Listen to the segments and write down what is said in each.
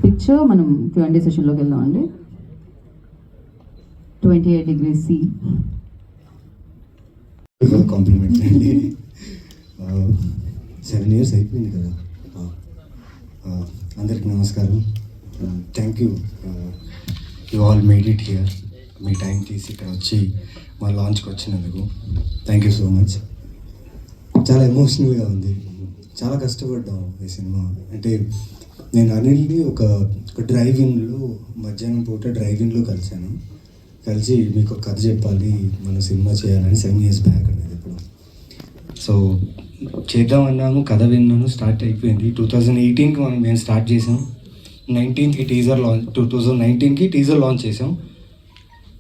Picture మనం Q&A సెషన్లోకి వెళ్దామండి. 28 degrees C. Complement అండి. 7 years అయిపోయింది కదా. అందరికి నమస్కారం. Thank you, you all made it here. Me time తీసి ఇక్కడ వచ్చి మా లాంచ్కి వచ్చినందుకు థ్యాంక్ యూ సో మచ్. చాలా ఎమోషనల్గా ఉంది. చాలా కష్టపడ్డాం ఈ సినిమా. అంటే నేను అనిల్ని ఒక డ్రైవింగ్లో మధ్యాహ్నం పూట డ్రైవింగ్లో కలిసి మీకు ఒక కథ చెప్పాలి, మన సినిమా చేయాలని 7 years బ్యాక్ అనేది ఇప్పుడు. సో చేద్దామన్నాము, కథ విన్నాను, స్టార్ట్ అయిపోయింది. 2018కి మేము స్టార్ట్ చేసాం. 19కి టీజర్ లాంచ్, 2019కి టీజర్ లాంచ్ చేసాం.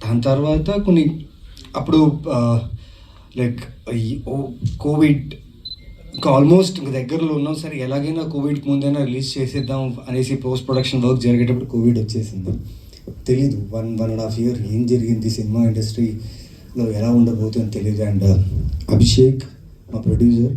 దాని తర్వాత కొన్ని అప్పుడు లైక్ కోవిడ్ ఇంకా ఆల్మోస్ట్ దగ్గరలో ఉన్నాం. సరే ఎలాగైనా కోవిడ్కి ముందైనా రిలీజ్ చేసేద్దాం అనేసి పోస్ట్ ప్రొడక్షన్ వర్క్ జరిగేటప్పుడు కోవిడ్ వచ్చేసింది. తెలీదు 1.5 year ఏం జరిగింది సినిమా ఇండస్ట్రీలో, ఎలా ఉండబోతుందని తెలియదు. అండ్ అభిషేక్ మా ప్రొడ్యూసర్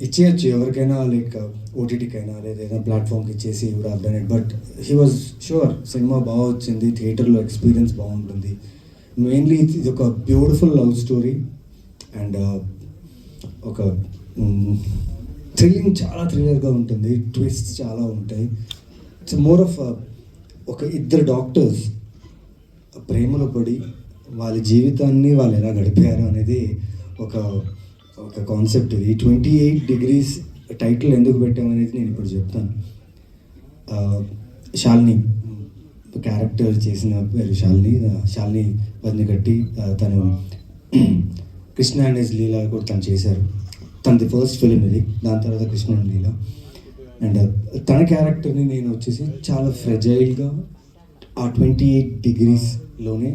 ఇచ్చేయచ్చు ఎవరికైనా, లైక్ ఓటీటీకైనా లేదా ఏదైనా ప్లాట్ఫామ్కి ఇచ్చేసి would have done it. But he was sure cinema బాగా వచ్చింది, థియేటర్లో ఎక్స్పీరియన్స్ బాగుంటుంది. మెయిన్లీ ఇది ఒక బ్యూటిఫుల్ లవ్ స్టోరీ అండ్ ఒక చాలా థ్రిల్లర్గా ఉంటుంది. ట్విస్ట్ చాలా ఉంటాయి. ఇట్స్ మోర్ ఆఫ్ ఒక ఇద్దరు డాక్టర్స్ ప్రేమలో పడి వాళ్ళ జీవితాన్ని వాళ్ళు ఎలా గడిపారు అనేది ఒక కాన్సెప్ట్. ఇది 28 degrees టైటిల్ ఎందుకు పెట్టామనేది నేను ఇప్పుడు చెప్తాను. శాలిని క్యారెక్టర్ చేసిన పేరు శాలిని పద్నికట్టి. తను కృష్ణ అండ్ హిస్ లీలా కూడా తను చేశారు. తనది ఫస్ట్ ఫిలిం ఇది. దాని తర్వాత కృష్ణ అండ్ లీలా. అండ్ తన క్యారెక్టర్ని నేను వచ్చేసి చాలా ఫ్రెజైల్గా ఆ 28 degreesలోనే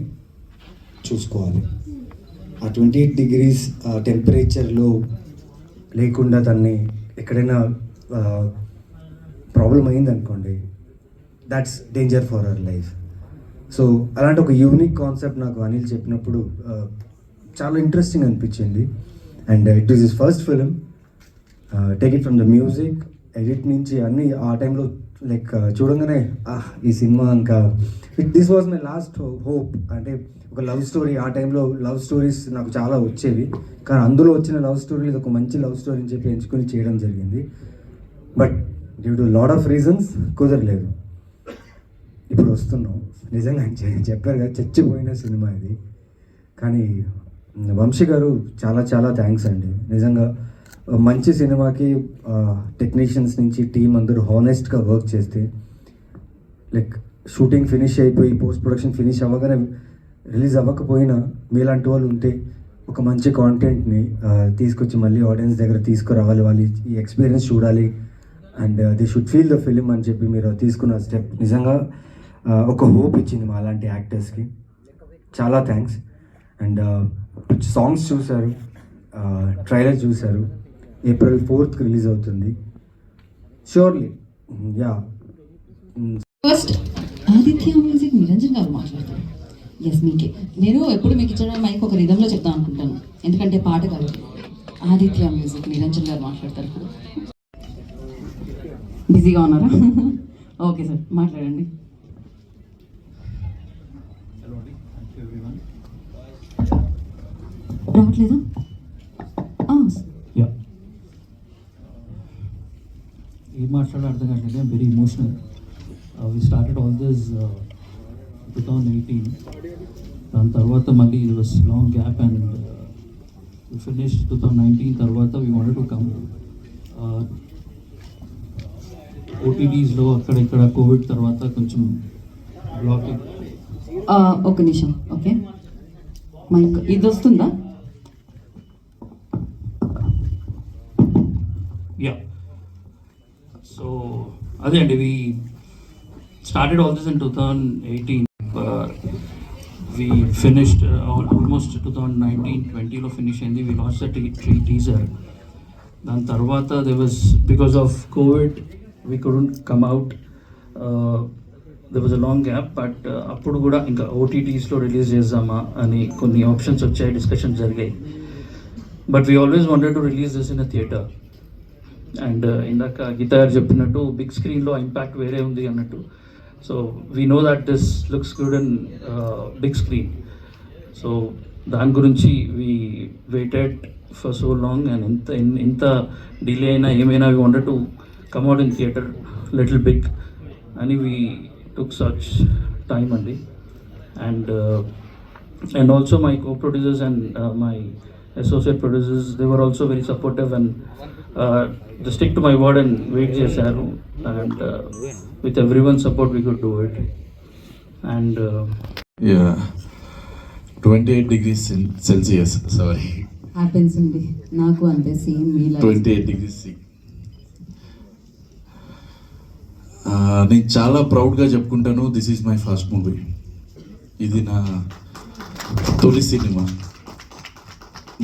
చూసుకోవాలి. ఆ 28 degrees టెంపరేచర్లో లేకుండా తన్ని ఎక్కడైనా ప్రాబ్లం అయిందనుకోండి, that's danger for our life. So అలాంటి ఒక యూనిక్ కాన్సెప్ట్ నాకు అనిల్ చెప్పినప్పుడు చాలా ఇంట్రెస్టింగ్ అనిపించింది. And it is his first film. Take it from the music, edit నుంచి అన్నీ ఆ టైంలో లైక్ చూడంగానే ఈ సినిమా ఇంకా this was my last hope. అంటే ఒక లవ్ స్టోరీ, ఆ టైంలో లవ్ స్టోరీస్ నాకు చాలా వచ్చేవి, కానీ అందులో వచ్చిన లవ్ స్టోరీ ఇది ఒక మంచి లవ్ స్టోరీ అని చెప్పి ఎంచుకొని చేయడం జరిగింది. But due to lot of reasons కుదరలేదు. ఇప్పుడు వస్తున్నాం. నిజంగా చెప్పారు కదా, చచ్చిపోయిన సినిమా ఇది. కానీ వంశీ గారు చాలా థ్యాంక్స్ అండి. నిజంగా మంచి సినిమాకి టెక్నీషియన్స్ నుంచి టీం అందరూ హానెస్ట్గా వర్క్ చేస్తే, లైక్ షూటింగ్ ఫినిష్ అయిపోయి పోస్ట్ ప్రొడక్షన్ ఫినిష్ అవ్వగానే రిలీజ్ అవ్వకపోయినా మీలాంటి వాళ్ళు ఉంటే ఒక మంచి కాంటెంట్ని తీసుకొచ్చి మళ్ళీ ఆడియన్స్ దగ్గర తీసుకురావాలి, వాళ్ళు ఈ ఎక్స్పీరియన్స్ చూడాలి and they should feel the film అని చెప్పి మీరు తీసుకున్న స్టెప్ నిజంగా ఒక హోప్ ఇచ్చింది మా అలాంటి యాక్టర్స్కి. చాలా థ్యాంక్స్. అండ్ సాంగ్స్ చూశారు, ట్రైలర్ చూశారు. April 4th రిలీజ్ అవుతుంది surely. Yeah first Aditya music Niranjan గారు మాట్లాడతారు. ఎస్ మీకే నేను ఎప్పుడు మీకు ఇచ్చిన మైక్ ఒక రిధంలో చెప్తాను అనుకుంటాను, ఎందుకంటే పాట కాదు. ఆదిత్య మ్యూజిక్ నిరంజన్ గారు మాట్లాడతారు. ఇప్పుడు బిజీగా ఉన్నారా? ఓకే సార్, మాట్లాడండి. రావట్లేదా? ఏం మాట్లాడాలి అర్థం కావట్లేదు. I'm very emotional. We started all this 2018. దాని తర్వాత మళ్ళీ ఇది was long gap and we finish 2019. తర్వాత వి వాంటెడ్ టు కమ్ ఓటీటీస్లో అక్కడ ఇక్కడ కోవిడ్ తర్వాత కొంచెం బ్లాకింగ్. ఒక నిమిషం. ఓకే, మైక్ ఇది వస్తుందా? యా. సో అదే అండి, we started all this in 2018. We finished almost 2019-20లో ఫినిష్ అయింది. We launch the teaser. దాని తర్వాత they was because of Covid we couldn't come out. They was a long gap. But అప్పుడు కూడా ఇంకా ఓటీటీస్లో రిలీజ్ చేద్దామా అని కొన్ని ఆప్షన్స్ వచ్చాయి, డిస్కషన్స్ జరిగాయి. But we always wanted to release this in a theatre. And ఇందాక గీత గారు చెప్పినట్టు బిగ్ స్క్రీన్లో ఇంపాక్ట్ వేరే ఉంది అన్నట్టు. So we know that this looks good and big screen. So దాని గురించి we waited for so long and ఎంత డిలే అయినా ఏమైనా we wanted to come out in theatre little big అని వీ టుక్ సచ్ టైమ్ అండి. And also my co-producers and my associate producers, they were also very supportive and they stick to my word and wait chesaru, and with everyone's support we could do it. And yeah, 28 degrees Celsius, sorry, happens అండి, నాకు అంతే same మీ 28 degrees C. నేను చాలా ప్రౌడ్గా చెప్పుకుంటాను, this is my first movie. ఇది నా తొలి సినిమా.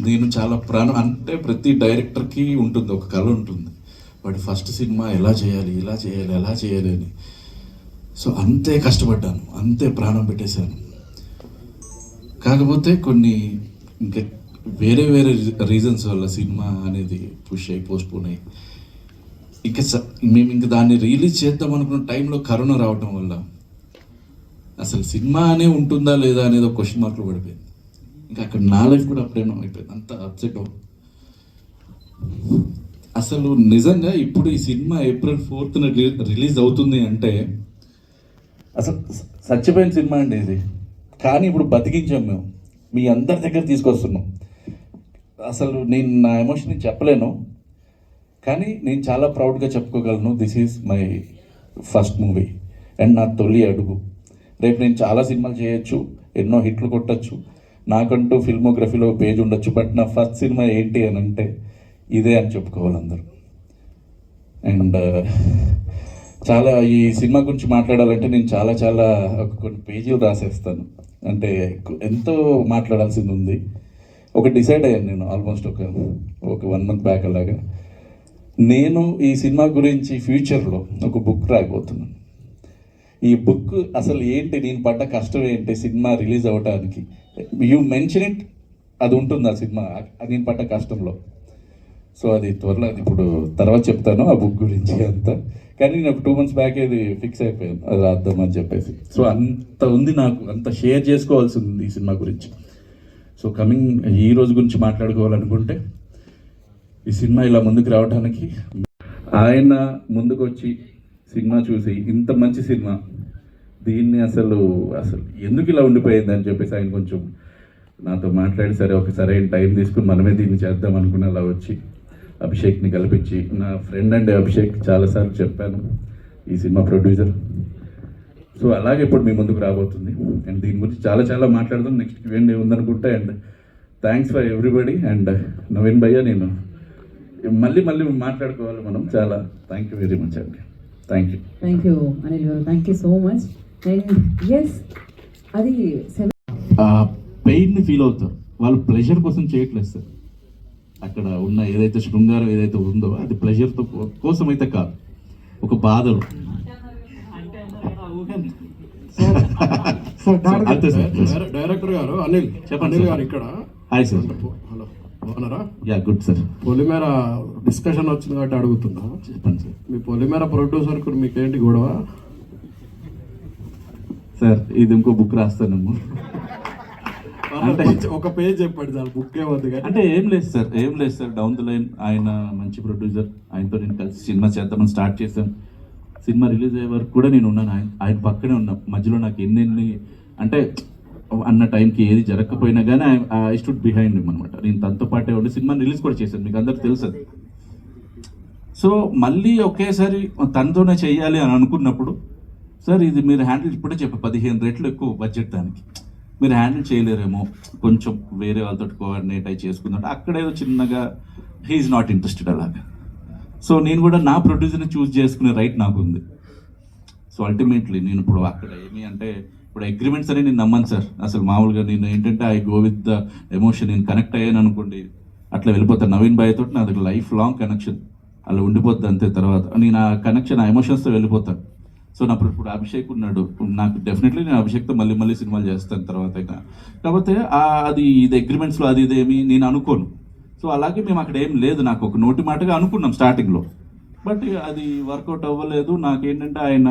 నేను చాలా ప్రాణం, అంటే ప్రతి డైరెక్టర్కి ఉంటుంది, ఒక కళ ఉంటుంది, వాడి ఫస్ట్ సినిమా ఎలా చేయాలి, ఇలా చేయాలి, ఎలా చేయాలి అని. సో అంతే కష్టపడ్డాను, అంతే ప్రాణం పెట్టేశాను. కాకపోతే కొన్ని ఇంకా వేరే వేరే రీజన్స్ వల్ల సినిమా అనేది పుష్ అయ్యి పోస్ట్పోన్ అయ్యి ఇంకా మేము ఇంకా దాన్ని రిలీజ్ చేద్దాం అనుకున్న టైంలో కరోనా రావటం వల్ల అసలు సినిమా అనే ఉంటుందా లేదా అనేది ఒక క్వశ్చన్ మార్క్లో పడిపోయింది. ఇంకా అక్కడ నా లైఫ్ కూడా అప్పుడేమో అయిపోయింది, అంత అప్సెట్ అవుతుంది. అసలు నిజంగా ఇప్పుడు ఈ సినిమా April 4th రిలీజ్ అవుతుంది అంటే అసలు చచ్చిపోయిన సినిమా అండి ఇది. కానీ ఇప్పుడు బతికించాం మేము, మీ అందరి దగ్గర తీసుకొస్తున్నాం. అసలు నేను నా ఎమోషన్ చెప్పలేను, కానీ నేను చాలా ప్రౌడ్గా చెప్పుకోగలను, this is my first movie and నా తొలి అడుగు. రేపు నేను చాలా సినిమాలు చేయొచ్చు, ఎన్నో హిట్లు కొట్టచ్చు, నాకంటూ ఫిల్మోగ్రఫీలో పేజ్ ఉండొచ్చు, బట్ నా ఫస్ట్ సినిమా ఏంటి అని అంటే ఇదే అని చెప్పుకోవాలి అందరూ. అండ్ చాలా ఈ సినిమా గురించి మాట్లాడాలంటే నేను చాలా చాలా కొన్ని పేజీలు రాసేస్తాను, అంటే ఎంతో మాట్లాడాల్సింది ఉంది. ఒక డిసైడ్ అయ్యాను నేను ఆల్మోస్ట్ ఒక 1 month బ్యాక్ అలాగా. నేను ఈ సినిమా గురించి ఫ్యూచర్లో ఒక బుక్ రాయబోతున్నాను. ఈ బుక్ అసలు ఏంటి, నేను పడ్డ కష్టం ఏంటి సినిమా రిలీజ్ అవ్వడానికి, యూ మెన్షన్ ఇట్, అది ఉంటుంది ఆ సినిమా నేను పడ్డ కష్టంలో. సో అది త్వరలో, అది ఇప్పుడు తర్వాత చెప్తాను ఆ బుక్ గురించి అంతా. కానీ నేను ఒక 2 months బ్యాక్ ఇది ఫిక్స్ అయిపోయాను, అది రాద్దామని చెప్పేసి. సో అంత ఉంది నాకు, అంత షేర్ చేసుకోవాల్సి ఉంది ఈ సినిమా గురించి. సో కమింగ్ ఈ రోజు గురించి మాట్లాడుకోవాలనుకుంటే, ఈ సినిమా ఇలా ముందుకు రావడానికి ఆయన ముందుకు వచ్చి సినిమా చూసి ఇంత మంచి సినిమా, దీన్ని అసలు ఎందుకు ఇలా ఉండిపోయింది అని చెప్పేసి ఆయన కొంచెం నాతో మాట్లాడి, సరే ఒక సరైన టైం తీసుకుని మనమే దీన్ని చేద్దాం అనుకుని అలా వచ్చి అభిషేక్ని కల్పించి, నా ఫ్రెండ్ అండ్ అభిషేక్ చాలాసార్లు చెప్పాను, ఈ సినిమా ప్రొడ్యూసర్. సో అలాగే ఇప్పుడు మీ ముందుకు రాబోతుంది అండ్ దీని గురించి చాలా చాలా మాట్లాడదాం. నెక్స్ట్ ఈవెంట్ ఉందనుకుంటే. And thanks for everybody. And Naveen bhaiya, నేను మళ్ళీ మాట్లాడుకోవాలి మనం. చాలా థ్యాంక్ యూ వెరీ మచ్ అండి. Thank you Anil garu, thank you so much. And yes, అది పెయిన్ని ఫీల్ అవుతారు, వాళ్ళు ప్లెజర్ కోసం చేయట్లేదు సార్. అక్కడ ఉన్న ఏదైతే శృంగారం ఏదైతే ఉందో అది ప్లెజర్తో కోసం అయితే కాదు, ఒక బాధలు. అంతే సార్. డైరెక్టర్ గారు అనిల్ చెప్పండి గారు ఇక్కడ. Hi sir. హలో, బాగున్నారా? Yeah good sir. Polimera discussion వచ్చింది కాబట్టి అడుగుతున్నా. చెప్పండి సార్. మీ పొలిమేర ప్రొడ్యూసర్కు మీకేంటి గొడవ? సార్ ఇది ఇంకో బుక్ రాస్తాను. అంటే ఒక పేజ్ చెప్పండి సార్, బుక్ ఏమవుతుంది కానీ. అంటే ఏం లేదు సార్, డౌన్ ద లైన్ ఆయన మంచి ప్రొడ్యూసర్, ఆయనతో నేను కలిసి సినిమా చేద్దామని స్టార్ట్ చేశాను. సినిమా రిలీజ్ అయ్యే వరకు కూడా నేను ఉన్నాను, ఆయన పక్కనే ఉన్నాను. మధ్యలో నాకు ఎన్ని అంటే అన్న టైంకి ఏది జరగకపోయినా కానీ ఐ స్టూడ్ బిహైండ్ హిమ్ అనమాట. నేను తనతో పాటే ఉండి సినిమా రిలీజ్ కూడా చేశాను, మీకు అందరికీ తెలుసు. సో మళ్ళీ ఒకేసారి తనతోనే చెయ్యాలి అని అనుకున్నప్పుడు, సార్ ఇది మీరు హ్యాండిల్, ఇప్పుడే చెప్పి 15 రెట్లు ఎక్కువ బడ్జెట్, దానికి మీరు హ్యాండిల్ చేయలేరేమో, కొంచెం వేరే వాళ్ళతో కోఆర్డినేట్ అయి చేసుకుందంటే అక్కడ ఏదో చిన్నగా హీఈస్ నాట్ ఇంట్రెస్టెడ్ అలాగా. సో నేను కూడా నా ప్రొడ్యూసర్ని చూస్ చేసుకునే రైట్ నాకు ఉంది. సో అల్టిమేట్లీ నేను ఇప్పుడు అక్కడ ఏమి అంటే ఇప్పుడు అగ్రిమెంట్స్ అని నేను నమ్మను సార్. అసలు మామూలుగా నేను ఏంటంటే I go with the emotion. నేను కనెక్ట్ అయ్యాను అనుకోండి, అట్లా వెళ్ళిపోతాను. నవీన్ భాయ్ తోటి నా దగ్గర లైఫ్ లాంగ్ కనెక్షన్ అలా ఉండిపోద్ది అంతే. తర్వాత నేను ఆ కనెక్షన్, ఆ ఎమోషన్స్తో వెళ్ళిపోతాను. సో నా ఇప్పుడు అభిషేక్ ఉన్నాడు, నాకు డెఫినెట్లీ నేను అభిషేక్తో మళ్ళీ సినిమాలు చేస్తాను తర్వాత అయినా. కాకపోతే అది ఇది అగ్రిమెంట్స్లో అది ఇదేమి నేను అనుకోను. సో అలాగే మేము అక్కడ ఏం లేదు, నాకు ఒక నోటి మాటగా అనుకున్నాం స్టార్టింగ్లో. బట్ అది వర్కౌట్ అవ్వలేదు. నాకేంటంటే ఆయన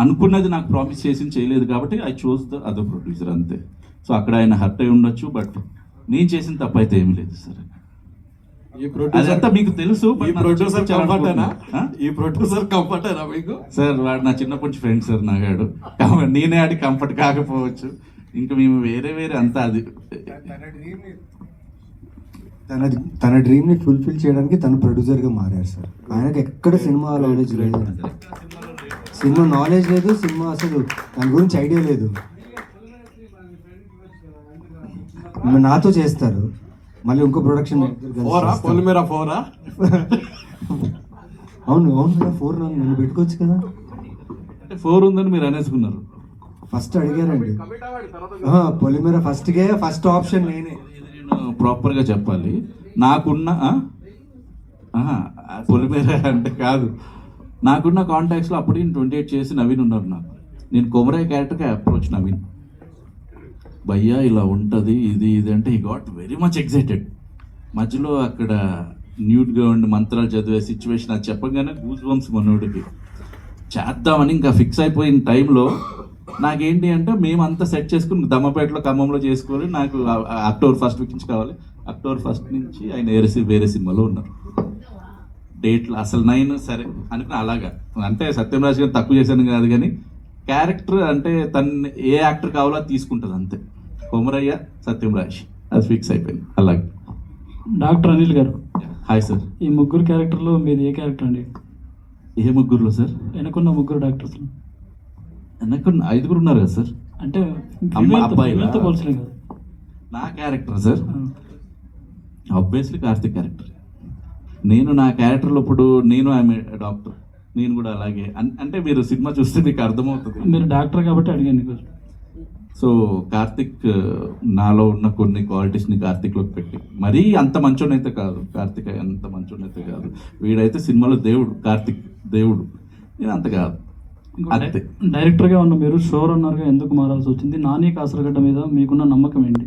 అనుకున్నది నాకు ప్రామిస్ చేసింది చేయలేదు కాబట్టి I choose the other producer అంతే. సో అక్కడ ఆయన హర్ట్ అయి ఉండొచ్చు, బట్ నేను చేసిన తప్పు అయితే ఏమీ లేదు సార్. ఈ ప్రొడ్యూసర్ అదంతా మీకు తెలుసు. ఈ ప్రొడ్యూసర్ కంఫర్టేనా మీకు? సార్ వాడు నా చిన్నప్పటి నుంచి ఫ్రెండ్ సార్ నాగాడు, కాబట్టి నేనే ఆడి కంఫర్ట్ కాకపోవచ్చు. ఇంకా మేము వేరే వేరే అంతా అది తన డ్రీమ్ని ఫుల్ఫిల్ చేయడానికి తను ప్రొడ్యూసర్గా మారారు సార్. ఆయనకి ఎక్కడ సినిమా నాలెడ్జ్ లేదు, సినిమా నాలెడ్జ్ లేదు, సినిమా అసలు దాని గురించి ఐడియా లేదు. నాతో చేస్తారు, మళ్ళీ ఇంకో ప్రొడక్షన్ పొలిమేరా 4 అవును అవును 4 నన్ను పెట్టుకోవచ్చు కదా. అంటే 4 ఉందని మీరు అనేసుకున్నారు. ఫస్ట్ అడిగారండి పొలిమేర ఫస్ట్ ఆప్షన్ నేనే. నేను ప్రాపర్గా చెప్పాలి, నాకున్న పొలిమేర అంటే కాదు, నాకున్న కాంటాక్ట్స్లో అప్పుడు 28 చేసి నవీన్ ఉన్నారు నాకు. నేను కొమరయ్య క్యారెక్టర్కి అప్రోచ్ నవీన్, భయ్యా ఇలా ఉంటుంది ఇది ఇది అంటే he got very much excited. మధ్యలో అక్కడ న్యూట్గా ఉండి మంత్రాలు చదివే సిచ్యువేషన్ అది చెప్పగానే గూస్ బంప్స్ మనోడికి చేద్దామని ఇంకా ఫిక్స్ అయిపోయిన టైంలో నాకేంటి అంటే మేమంతా సెట్ చేసుకుని దమ్మపేటలో ఖమ్మంలో చేసుకొని నాకు అక్టోబర్ 1 వీక్ నుంచి కావాలి. అక్టోబర్ 1 నుంచి ఆయన వేరే సినిమాలో ఉన్నారు. డేట్లు అసలు 9 సరే అనుకుని అలాగా. అంటే సత్యంరాజ్ గారిని తక్కువ చేశాను కాదు, కానీ క్యారెక్టర్ అంటే తను ఏ యాక్టర్ కావాలో అది తీసుకుంటుంది అంతే. కొమరయ్య సత్యంరాజ్ అది ఫిక్స్ అయిపోయింది అలాగే. డాక్టర్ అనిల్ గారు, హాయ్ సార్. ఈ ముగ్గురు క్యారెక్టర్లో మీది ఏ క్యారెక్టర్ అండి? ఏ ముగ్గురులో సార్? వెనకున్న ముగ్గురు డాక్టర్స్ వెనక 5 ఉన్నారు కదా సార్. అంటే అబ్బాయిలా? పోల్చలేం కదా. నా character sir obviously Karthik character. నేను నా క్యారెక్టర్లో ఇప్పుడు నేను ఆమె డాక్టర్, నేను కూడా అలాగే. అంటే మీరు సినిమా చూస్తే మీకు అర్థమవుతుంది. మీరు డాక్టర్ కాబట్టి అడిగాను. సో కార్తిక్ నాలో ఉన్న కొన్ని క్వాలిటీస్ని కార్తిక్లోకి పెట్టి, మరీ అంత మంచోనైతే కాదు, కార్తిక్ అంత మంచోనైతే కాదు, వీడైతే సినిమాలో దేవుడు, కార్తిక్ దేవుడు, నేను అంత కాదు. అంతే. డైరెక్టర్గా ఉన్న మీరు షో రన్నర్గా ఎందుకు మారాల్సి వచ్చింది? నాని కాసరగడ్డ మీద మీకున్న నమ్మకం ఏంటి?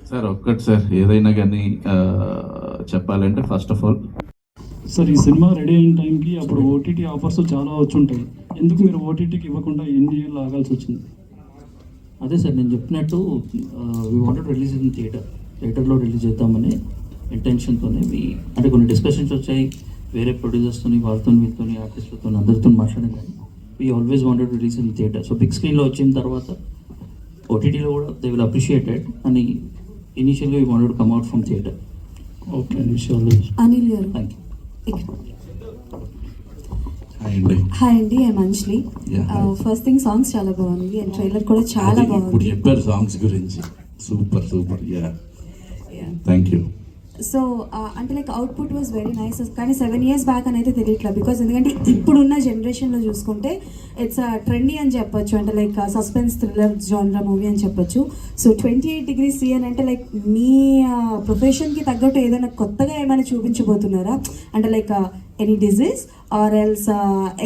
సార్ ఒక్కటి సార్, ఏదైనా కానీ చెప్పాలంటే ఫస్ట్ ఆఫ్ ఆల్ సార్, ఈ సినిమా రెడీ అయిన టైంకి అప్పుడు ఓటీటీ ఆఫర్స్ చాలా వచ్చి ఉంటాయి. ఎందుకు మీరు ఓటీటీకి ఇవ్వకుండా ఎన్ని ఇయర్లు ఆగాల్సి వచ్చింది? అదే సార్ నేను చెప్పినట్టు వీ వాంటెడ్ రిలీజ్ ఇన్ థియేటర్లో రిలీజ్ చేద్దామని ఇంటెన్షన్తోనే అంటే కొన్ని డిస్కషన్స్ వచ్చాయి వేరే ప్రొడ్యూసర్స్తో, వాళ్ళతో, వీళ్ళతో, ఆర్టిస్టులతో, అందరితో మాట్లాడాను. కానీ we always wanted release in theatre. So big స్క్రీన్లో వచ్చిన తర్వాత ఓటీటీలో కూడా దే విల్ అప్రిషియేటెడ్ అని ఇనిషియల్గా we wanted come out from theatre. Okay Anil garu, thank you. Hi అండి, I'm Anjali. First thing songs చాలా బాగుంది అండ్ ట్రైలర్ కూడా చాలా ఇప్పుడు బాగుంది. చెప్పారు సాంగ్స్ గురించి, super yeah thank you. So అంటే like output was very nice. కానీ 7 years బ్యాక్ అని అయితే తెలియట్లేదు. బికాస్ ఎందుకంటే ఇప్పుడున్న జనరేషన్లో చూసుకుంటే ఇట్స్ ట్రెండీ అని చెప్పొచ్చు. అంటే లైక్ సస్పెన్స్ థ్రిల్లర్ జానరా మూవీ అని చెప్పొచ్చు. సో 28 degrees C అని అంటే లైక్ మీ ప్రొఫెషన్కి తగ్గట్టు ఏదైనా కొత్తగా ఏమైనా చూపించబోతున్నారా? అంటే like any disease or else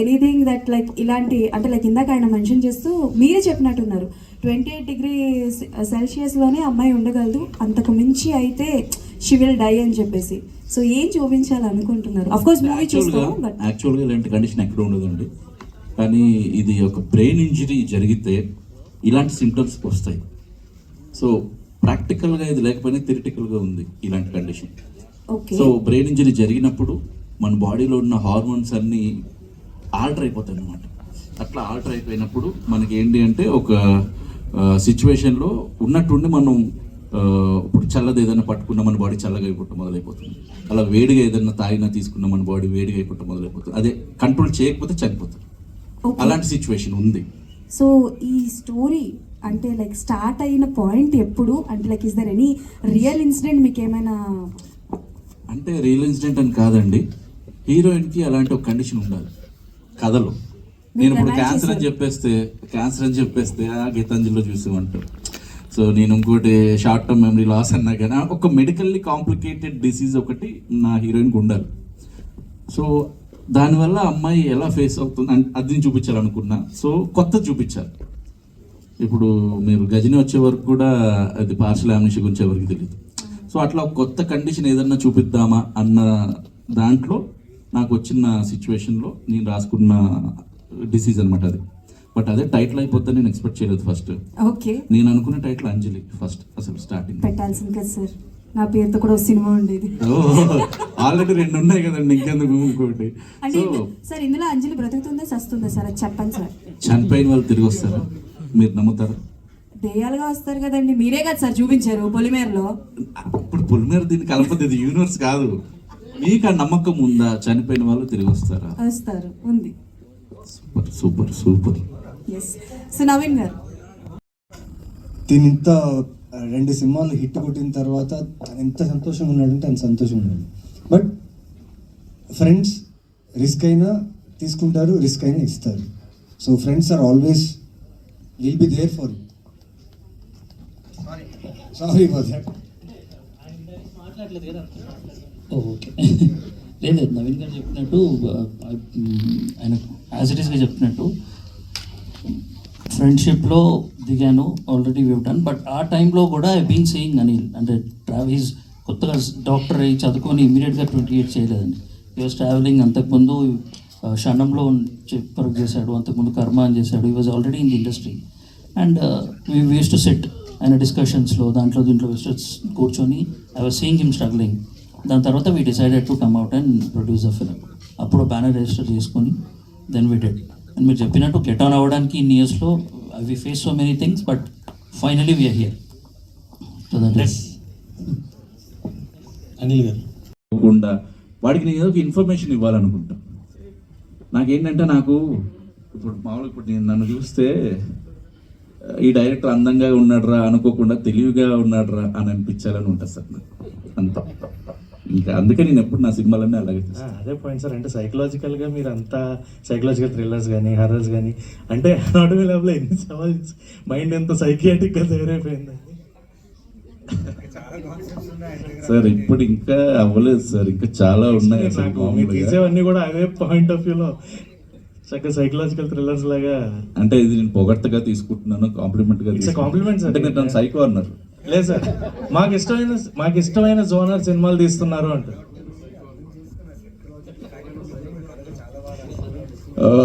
anything that like ఇలాంటి, అంటే లైక్ ఇందాక ఆయన మెన్షన్ చేస్తూ మీరే చెప్పినట్టున్నారు 28 degrees Celsiusలోనే అమ్మాయి ఉండగలదు, అంతకు మించి అయితే షీ విల్ డై అని చెప్పేసి. సో ఏం చూపించాలనుకుంటున్నారు? అఫ్ కోర్స్ మూవీ చూస్తాం, బట్ యాక్చువల్గా ఇలాంటి కండిషన్ ఎక్కడ ఉండదండి. కానీ ఇది ఒక బ్రెయిన్ ఇంజరీ జరిగితే ఇలాంటి సిమ్టమ్స్ వస్తాయి. సో ప్రాక్టికల్గా ఇది లేకపోయినా థియరిటికల్గా ఉంది ఇలాంటి condition. Okay. So brain injury జరిగినప్పుడు మన బాడీలో ఉన్న హార్మోన్స్ అన్నీ ఆల్టర్ అయిపోతాయి అన్నమాట. అట్లా ఆల్టర్ అయిపోయినప్పుడు మనకి ఏంటి అంటే ఒక సిచ్యువేషన్లో ఉన్నట్టుండి మనం ఇప్పుడు చల్లది ఏదైనా పట్టుకున్నా మన బాడీ చల్లగా అయిపోవటం మొదలైపోతుంది. అలా వేడిగా ఏదైనా తాగినా తీసుకున్నా మన బాడీ వేడిగా అయిపోవటం మొదలైపోతుంది. అదే కంట్రోల్ చేయకపోతే చనిపోతుంది. అలాంటి సిచ్యువేషన్ ఉంది. సో ఈ స్టోరీ అంటే లైక్ స్టార్ట్ అయిన పాయింట్ ఎప్పుడు? అంటే like is there any real incident మీకు ఏమైనా? అంటే రియల్ ఇన్సిడెంట్ అని కాదండి, హీరోయిన్కి అలాంటి ఒక కండిషన్ ఉండాలి కథలో. నేను ఇప్పుడు క్యాన్సర్ అని చెప్పేస్తే గీతాంజలిలో చూసామంటారు. సో నేను ఇంకోటి షార్ట్ టర్మ్ మెమరీ లాస్ అన్నా కానీ ఒక మెడికల్లీ కాంప్లికేటెడ్ డిసీజ్ ఒకటి నా హీరోయిన్కి ఉండాలి. సో దానివల్ల అమ్మాయి ఎలా ఫేస్ అవుతుంది అది చూపించాలనుకున్నా. సో కొత్త చూపించాలి. ఇప్పుడు మీరు గజని వచ్చే వరకు కూడా అది పార్షల్ యామ్నిషియా గురించి ఎవరికి తెలియదు. సో అట్లా ఒక కొత్త కండిషన్ ఏదన్నా చూపిద్దామా అన్న దాంట్లో నాకు వచ్చిన సిచ్యువేషన్లో నేను రాసుకున్న డిసీజ్ అనమాట అది. బట్ అదే టైటిల్ అయిపోద్దని నేను ఎక్స్పెక్ట్ చేయలేదు ఫస్ట్. ఓకే, నేను అనుకున్న టైటిల్ అంజలి ఫస్ట్ అసలు స్టార్టింగ్. పెట్టాల్సింది కదా సార్, నా పేరుతో కూడా ఒక సినిమా ఉండేది. ఆల్రెడీ 2 ఉన్నాయి కదండి, ఇంకెందుకు ఇంకోటి. అంటే సో సార్ ఇందులో అంజలి బ్రతుకుతుందా చస్తుందా సార్, అది చెప్పండి సార్. చనిపోయిన వాళ్ళు తిరిగి వస్తారా, మీరు నమ్ముతారా? దెయ్యాలుగా వస్తారు కదండి, మీరే కదా సార్ చూపించారు పొలిమేరలో. ఇప్పుడు పొలిమేర దీన్ని కలపదు, ఇది యూనివర్స్ కాదు. మీకు ఆ నమ్మకం ఉందా, చనిపోయిన వాళ్ళు తిరిగి వస్తారా? వస్తారు, ఉంది. Super super super. Yes. So Naveen garu, దీని ఇంత 2 సినిమాలు హిట్ కొట్టిన తర్వాత తను ఎంత సంతోషంగా ఉన్నాడంటే అంత సంతోషంగా ఉన్నాడు. బట్ ఫ్రెండ్స్ రిస్క్ అయినా తీసుకుంటారు, రిస్క్ అయినా ఇస్తారు. So friends are always will be there for you. Sorry for that. Okay. లేదు నవీన్ గారు చెప్పినట్టు ఆయన యాజ్ ఇట్ ఈస్గా చెప్పినట్టు ఫ్రెండ్షిప్లో దిగాను, ఆల్రెడీ వేవ్ డన్. బట్ ఆ టైంలో కూడా ఐ బీన్ సీయింగ్ అనిల్ అంటే ట్రావెల్స్ కొత్తగా డాక్టర్ అయ్యి చదువుకొని ఇమీడియట్గా 28 చేయలేదండి. ఈ వాజ్ ట్రావెలింగ్. అంతకుముందు క్షణంలో వర్క్ చేశాడు, అంతకుముందు కర్మ అని చేశాడు. ఈ was already in the industry and we used to set ఆయన డిస్కషన్స్లో దీంట్లో కూర్చొని I was seeing him struggling. దాని తర్వాత we decided to come out and produce a film. అప్పుడు బ్యానర్ రిజిస్టర్ చేసుకొని దెన్ వీ డెడ్. అండ్ మీరు చెప్పినట్టు గెట్ ఆన్ అవ్వడానికి ఇన్ ఇయర్స్లో we face so many things but finally we're here. So that is Anil garu కాకుండా వాడికి నేను ఏదో ఒక ఇన్ఫర్మేషన్ ఇవ్వాలనుకుంటా. నాకేంటంటే నాకు ఇప్పుడు మామూలుగా ఇప్పుడు నేను నన్ను చూస్తే ఈ డైరెక్టర్ అందంగా ఉన్నాడురా అనుకోకుండా తెలివిగా ఉన్నాడురా అని అనిపించాలని ఉంటుంది సార్ నాకు అంత. ఇంకా అందుకే నేను ఎప్పుడు నా సినిమాలన్నీ అలాగే తీస్తాను. అదే పాయింట్ సార్. అంటే సైకలాజికల్గా మీరు అంతా సైకలాజికల్ థ్రిల్లర్స్ కానీ హారర్స్ కానీ అంటే అనాటమీ ల్యాబ్లో ఎన్ని సవాల్ మైండ్ ఎంత సైకియాటిక్గా తయారైపోయింది సార్. ఇప్పుడు ఇంకా అవ్వలేదు సార్, ఇంకా చాలా ఉన్నాయి అసలు. మీరు తీసేవన్నీ కూడా అదే పాయింట్ ఆఫ్ వ్యూలో చక్కగా సైకలాజికల్ థ్రిల్లర్స్ లాగా. అంటే ఇది నేను పొగడ్తగా తీసుకుంటున్నాను, కాంప్లిమెంట్గా కాంప్లిమెంట్స్ అంటే మీరు నన్ను సైకో అన్నారు. లేదు సార్, మాకు ఇష్టమైన జోనర్ సినిమాలు తీస్తున్నారు అంటే.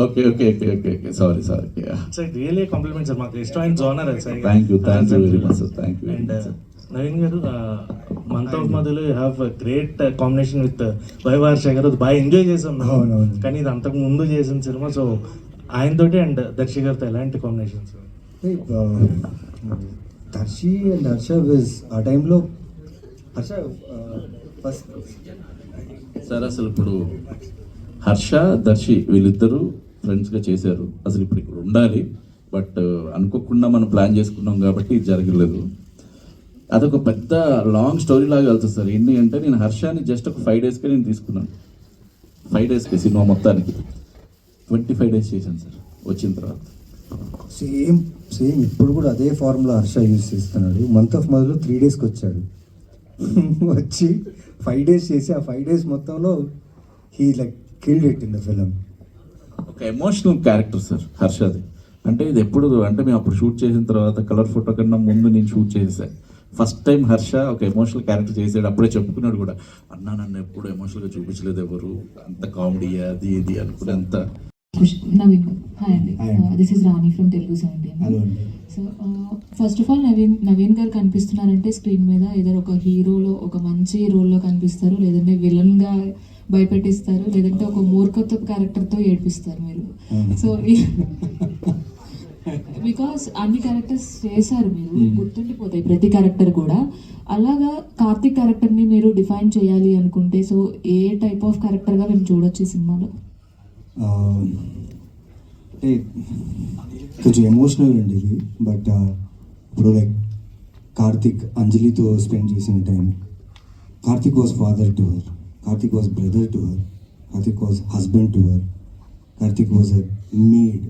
Okay okay okay okay okay sorry sorry. Sir really compliment sir, మాకు ఇష్టమైన జోనర్ అది sir. Thank you very much sir, thank you. And Naveen garu, month of మధ్యలో you have great combination with Viva Harsha garu, అది బాగా ఎంజాయ్ చేసాం. కానీ ఇది అంతకు ముందు చేసిన సినిమా. సో ఆయనతోటి అండ్ దర్శి గారితో ఎలాంటి కాంబినేషన్స్? దర్శి అండ్ హర్ష విజ్ ఆ టైంలో హర్ష ఫస్ట్ సార్ అసలు ఇప్పుడు హర్ష దర్శి వీళ్ళిద్దరూ ఫ్రెండ్స్గా చేశారు. అసలు ఇప్పుడు ఇక్కడ ఉండాలి, బట్ అనుకోకుండా మనం ప్లాన్ చేసుకున్నాం కాబట్టి ఇది జరగలేదు. అదొక పెద్ద లాంగ్ స్టోరీ లాగా వెళ్తుంది సార్. ఏంటి అంటే నేను హర్షాని జస్ట్ ఒక 5 డేస్కే నేను తీసుకున్నాను. 5 డేస్కి సినిమా మొత్తానికి 25 డేస్ చేశాను సార్ వచ్చిన తర్వాత. సేమ్ ఇప్పుడు కూడా అదే ఫార్ములా హర్ష యూజ్ చేస్తున్నాడు. మంత్ ఆఫ్ మధ్యలో 3 డేస్కి వచ్చాడు. వచ్చి 5 డేస్ చేసి ఆ 5 డేస్ మొత్తంలో he like killed it in the film. ఒక ఎమోషనల్ క్యారెక్టర్ సార్ హర్షది. అంటే ఇది ఎప్పుడు అంటే మేము అప్పుడు షూట్ చేసిన తర్వాత కలర్ ఫోటో కన్నా ముందు నేను షూట్ చేసేసాను. ఫస్ట్ టైం హర్ష ఒక ఎమోషనల్ క్యారెక్టర్ చేసాడు. అప్పుడే చెప్పుకున్నాడు కూడా, అన్నా నన్ను ఎప్పుడు ఎమోషనల్గా చూపించలేదు ఎవరు, అంత కామెడీ అది ఇది అనుకుని అంత. నవీన్, హాయ్ అండి, this is Rani from Telugu 17. So first of all Naveen గారు కనిపిస్తున్నారంటే స్క్రీన్ మీద ఏదో ఒక హీరోలో ఒక మంచి రోల్లో కనిపిస్తారు, లేదంటే విలన్గా భయపెట్టిస్తారు, లేదంటే ఒక మూర్ఖత్వ క్యారెక్టర్తో ఏడిపిస్తారు మీరు. సో బికాస్ అన్ని క్యారెక్టర్స్ చేశారు మీరు, గుర్తుండిపోతాయి ప్రతి క్యారెక్టర్ కూడా. అలాగా కార్తిక్ క్యారెక్టర్ని మీరు డిఫైన్ చేయాలి అనుకుంటే సో ఏ టైప్ ఆఫ్ క్యారెక్టర్గా మేము చూడొచ్చు ఈ సినిమాలో? అంటే కొంచెం ఎమోషనల్ అండి ఇది. బట్ ఇప్పుడు లైక్ కార్తిక్ అంజలితో స్పెండ్ చేసిన time, Karthik was father to her, Karthik was brother to her, Karthik was husband to her, Karthik was a maid,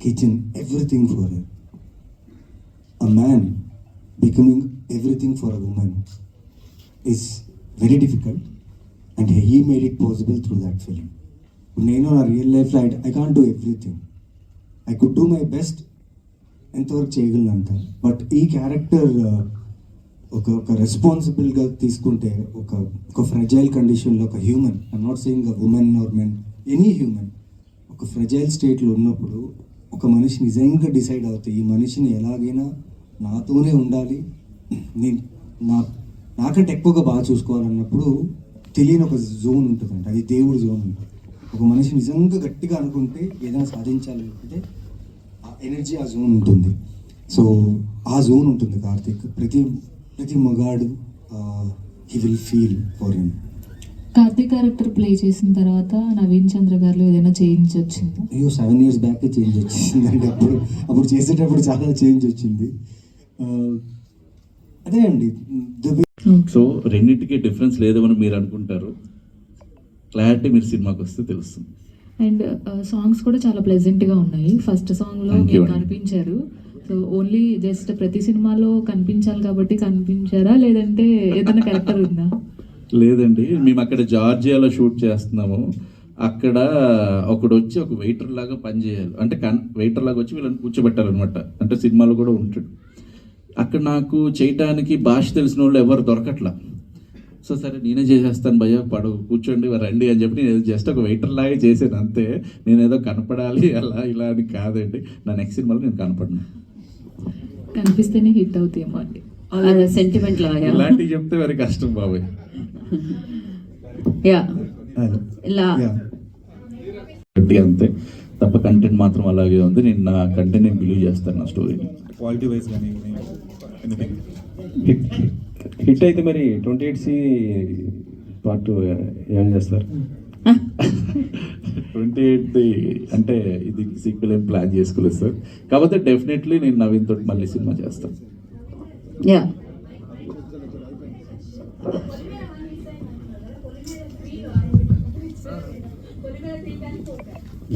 kitchen, everything for her. A man becoming everything for a woman is very difficult and he made it possible through that film. నేను నా real లైఫ్లో I can't do everything. I could do my best, ఎంతవరకు చేయగలను అంత. But ఈ character ఒక రెస్పాన్సిబుల్గా తీసుకుంటే ఒక ఫ్రెజైల్ కండిషన్లో ఒక human, I'm not saying a women or men, any human ఒక ఫ్రెజైల్ స్టేట్లో ఉన్నప్పుడు ఒక మనిషి నిజంగా డిసైడ్ అవుతాయి ఈ మనిషిని ఎలాగైనా నాతోనే ఉండాలి, నేను నాకంటే ఎక్కువగా బాగా చూసుకోవాలన్నప్పుడు తెలియని ఒక జోన్ ఉంటుందంట, అది దేవుడి జోన్ ఉంటుంది. ఒక మనిషి నిజంగా గట్టిగా అనుకుంటే ఏదైనా సాధించాలి అనుకుంటే ఆ ఎనర్జీ ఆ జోన్ ఉంటుంది. సో ఆ జోన్ ఉంటుంది కార్తిక్. ప్రతి మగాడు he will feel for him. Karthik character play చేసిన తర్వాత నవీన్ చంద్ర గారిలో ఏదైనా చేంజ్ వచ్చిందా? అయ్యో 7 years బ్యాకే చేంజ్ వచ్చిందండి. అప్పుడు చేసేటప్పుడు చాలా చేంజ్ వచ్చింది. అదే అండి సో రెండింటికి డిఫరెన్స్ లేదేమని మీరు అనుకుంటారు, క్లారిటీ మీరు సినిమాకి వస్తే తెలుస్తుంది. అండ్ సాంగ్స్ కూడా చాలా ప్లెజెంట్గా ఉన్నాయి. ఫస్ట్ సాంగ్లో Thank you మీరు అండి. కనిపించారు. సో ఓన్లీ జస్ట్ ప్రతి సినిమాలో కనిపించాలి కాబట్టి కనిపించారా, లేదంటే ఏదైనా క్యారెక్టర్ ఉందా? లేదండి, మేము అక్కడ జార్జియాలో షూట్ చేస్తున్నాము. అక్కడ ఒకడు వచ్చి ఒక వెయిటర్ లాగా పనిచేయాలి, అంటే వెయిటర్ లాగా వచ్చి వీళ్ళని కూర్చోబెట్టాలన్నమాట. అంటే సినిమాలో కూడా ఉంటాడు. అక్కడ నాకు చేయటానికి భాష తెలిసిన వాళ్ళు ఎవరు దొరకట్లా. సో సరే నేనే చేసేస్తాను భయ్య, కూర్చోండి రండి అని చెప్పి నేను జస్ట్ ఒక వెయిటర్ లాగే చేశాను అంతే. నేను ఏదో కనపడాలి అలా ఇలా అని కాదండి. నా నెక్స్ట్ సినిమాలో నేను కనపడను. కనిపిస్తేనే హిట్ అవుతాయేమో అండి సెంటిమెంట్ లాగా. ఇలాంటివి చెప్తే మరి కష్టం బాబాయ్. యా ఇలా గట్టి అంతే తప్ప కంటెంట్ మాత్రం అలాగే ఉంది. నేను నా కంటెంట్ నేను బిలీవ్ చేస్తాను, నా స్టోరీని. క్వాలిటీ వైజ్ కానీ హిట్ అయితే మరి 28C పార్ట్ ఏం చేస్తారు? 28 అంటే ఇది సీక్వెల్ ఏం ప్లాన్ చేసుకోలేదు సార్. కాకపోతే డెఫినెట్లీ నేను నవీన్ తోటి మళ్ళీ సినిమా చేస్తాను. యా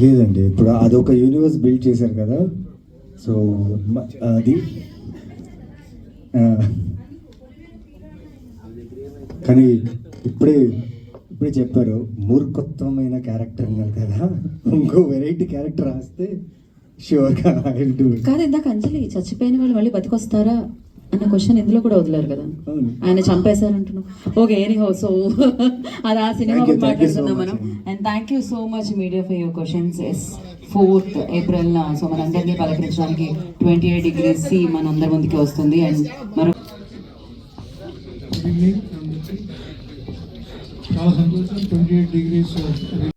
లేదండి, ఇప్పుడు అదొక యూనివర్స్ బిల్డ్ చేశారు కదా. సో అది కానీ ఇప్పుడే చెప్పారు మూర్ఖత్వమైన క్యారెక్టర్ అన్నారు కదా, ఇంకో వెరైటీ క్యారెక్టర్ రాస్తే షూర్గా ఐ విల్ డూ ఇట్. కాదు, ఇందాక అంజలి చచ్చిపోయిన వాళ్ళు మళ్ళీ బతికొస్తారా అన్న క్వశ్చన్ ఇందులో కూడా వదిలేరు కదా, ఆయన చంపేశారంటున్నాం. ఓకే, ఎనీహౌ, సో అది ఆ సినిమా మాట్లాడుతున్నాం మనం. And thank you so much media for your questions. 4th April so మనందరినీ పలకరించడానికి 28 degrees C మనందరి ముందుకి వస్తుంది. అండ్ మరో చాలా సంతోషం. 28 degrees